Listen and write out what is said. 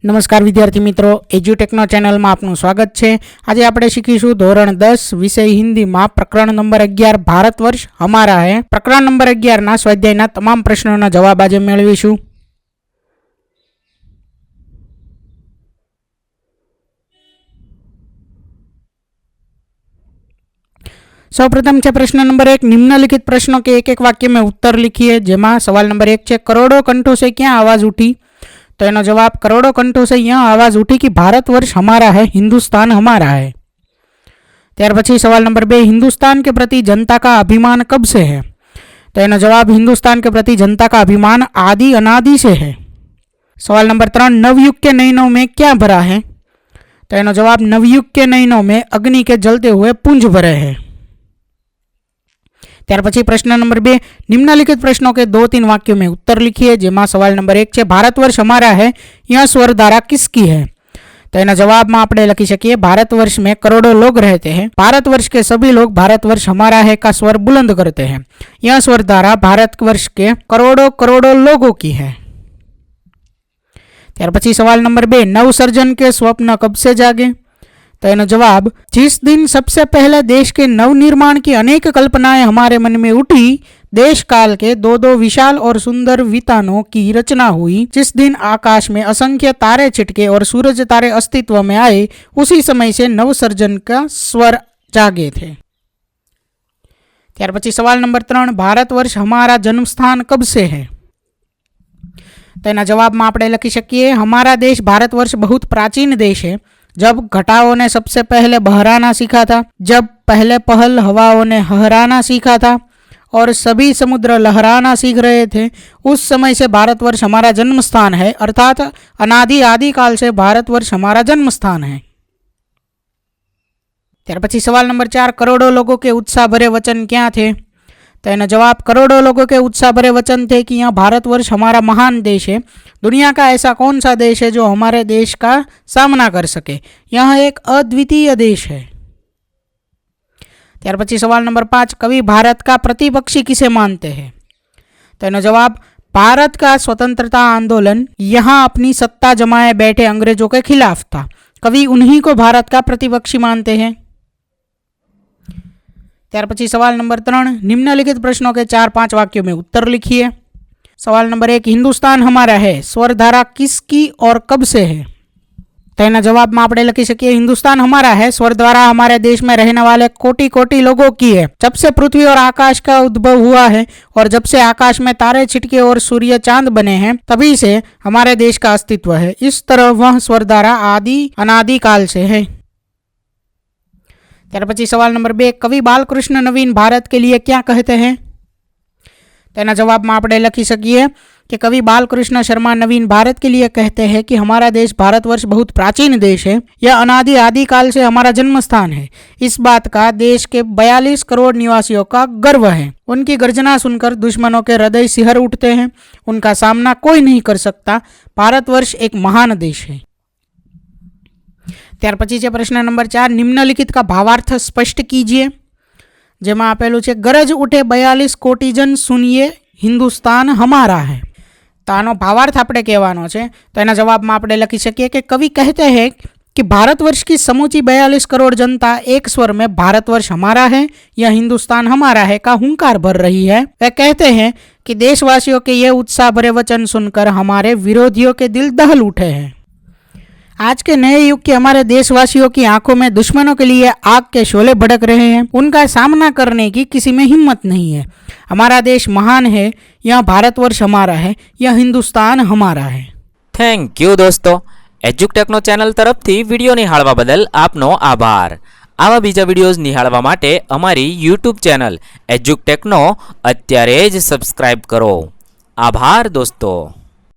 नमस्कार विद्यार्थी मित्रों, एज्युटेकनो चैनल में आपનું स्वागत है। आज આપણે શીખીશું ધોરણ 10 વિષય हिंदी में प्रकरण नंबर 11 भारतवर्ष हमारा है। प्रकरण नंबर 11 ना स्वाध्यायના તમામ પ્રશ્નોના જવાબ આજે મેળવીશું। सर्वप्रथम है प्रश्न नंबर 1। निम्नलिखित प्रश्नों के एक एक वाक्य में उत्तर लिखिए। जेमा सवाल नंबर 1 है, करोड़ों कंठों से क्या आवाज उठी? तो एनो जवाब, करोड़ों कंठों से यह आवाज उठी कि भारतवर्ष हमारा है, हिंदुस्तान हमारा है। त्यार पछी सवाल नंबर 2, हिंदुस्तान के प्रति जनता का अभिमान कब से है? तो एनो जवाब, हिंदुस्तान के प्रति जनता का अभिमान आदि अनादि से है। सवाल नंबर 3, नवयुग के नयनों में क्या भरा है? तो एनो जवाब, नवयुग के नयनों में अग्नि के जलते हुए पुंज भरे हैं। त्यार पछी प्रश्न नंबर 2, निम्नलिखित प्रश्नों के 2-3 वाक्यों में उत्तर लिखिए। जेमा सवाल नंबर 1 है, भारतवर्ष हमारा है, यह स्वर धारा किसकी है? तो एना जवाब में आपणे लखी सकीए, भारतवर्ष में करोड़ों लोग रहते हैं, भारतवर्ष के सभी लोग भारतवर्ष हमारा है का स्वर बुलंद करते हैं। यह स्वर धारा भारतवर्ष के करोड़ों करोड़ों लोगों की है। त्यार पछी सवाल नंबर 2, नवसर्जन के स्वप्न कब से जागे? तो एनो जवाब, जिस दिन सबसे पहले देश के नवनिर्माण की अनेक कल्पनाएं हमारे मन में उठी, देश काल के दो विशाल और सुंदर वितानों की रचना हुई, जिस दिन आकाश में असंख्य तारे छिटके और सूरज तारे अस्तित्व में आए, उसी समय से नवसर्जन का स्वर जागे थे। त्यार पछी सवाल नंबर 3, भारतवर्ष हमारा जन्म स्थान कब से है? तो एना जवाब में आपणे लखी सकीए, हमारा देश भारतवर्ष बहुत प्राचीन देश है। जब घटाओं ने सबसे पहले बहराना सीखा था, जब पहले पहल हवाओं ने हहराना सीखा था और सभी समुद्र लहराना सीख रहे थे, उस समय से भारतवर्ष हमारा जन्म स्थान है। अर्थात अनादि आदिकाल से भारतवर्ष हमारा जन्म स्थान है। त्यार पछी सवाल नंबर 4, करोड़ों लोगों के उत्साह भरे वचन क्या थे? तो एना जवाब, करोड़ों लोगों के उत्साह भरे वचन थे कि यह भारतवर्ष हमारा महान देश है। दुनिया का ऐसा कौन सा देश है जो हमारे देश का सामना कर सके? यह एक अद्वितीय देश है। त्यार पछी सवाल नंबर 5, कवि भारत का प्रतिपक्षी किसे मानते हैं? तो एनो जवाब, भारत का स्वतंत्रता आंदोलन यहाँ अपनी सत्ता जमाए बैठे अंग्रेजों के खिलाफ था। कवि उन्हीं को भारत का प्रतिपक्षी मानते हैं। त्यार पछी सवाल नंबर 3, निम्नलिखित प्रश्नों के 4-5 वाक्यों में उत्तर लिखिए। सवाल नंबर 1, हिंदुस्तान हमारा है, स्वर धारा किसकी और कब से है? तो एना जवाब में आपणे लखी सकीए, हिंदुस्तान हमारा है, स्वर धारा हमारे देश में रहने वाले कोटि कोटि लोगों की है। जब से पृथ्वी और आकाश का उद्भव हुआ है और जब से आकाश में तारे छिटके और सूर्य चांद बने हैं, तभी से हमारे देश का अस्तित्व है। इस तरह वह स्वर धारा आदि अनादि काल से है। त्यार पछी सवाल नंबर 2, कवि बालकृष्ण नवीन भारत के लिए क्या कहते हैं? तो एना जवाब में आपणे लखी सकीए कि कवि बालकृष्ण शर्मा नवीन भारत के लिए कहते हैं कि हमारा देश भारतवर्ष बहुत प्राचीन देश है, यह अनादि आदिकाल से हमारा जन्म स्थान है। इस बात का देश के 42 करोड़ निवासियों का गर्व है। उनकी गर्जना सुनकर दुश्मनों के हृदय सिहर उठते हैं। उनका सामना कोई नहीं कर सकता। भारतवर्ष एक महान देश है। त्यार पछी प्रश्न नंबर 4, निम्नलिखित का भावार्थ स्पष्ट कीजिए। जेमा आपेलू छे, गरज उठे 42 कोटि जन सुनिए, हिंदुस्तान हमारा है। तो आनो भावार्थ आपणे कहेवानो छे। तो एना जवाब में आपणे लखी सकीए कि कवि कहते हैं कि भारतवर्ष की समूची 42 करोड़ जनता एक स्वर में भारतवर्ष हमारा है, यह हिंदुस्तान हमारा है का हुंकार भर रही है। वे कहते हैं कि देशवासियों के ये उत्साह भरे वचन सुनकर हमारे विरोधियों के दिल दहल उठे हैं। आज के नए युग के हमारे देशवासियों की आंखों में दुश्मनों के लिए आग के शोले भड़क रहे हैं। उनका सामना करने की किसी में हिम्मत नहीं है। हमारा देश महान है, यह भारतवर्ष हमारा है, यह हिंदुस्तान हमारा है। थैंक यू दोस्तों। एज्युटेकनो चैनल तरफथी विडियो निहाळवा बदल आपनो आभार। आवा बीजा विडियोज निहाळवा माटे अमारी यूट्यूब चैनल एज्युटेकनो अत्यारे ज सब्सक्राइब करो। आभार दोस्तों।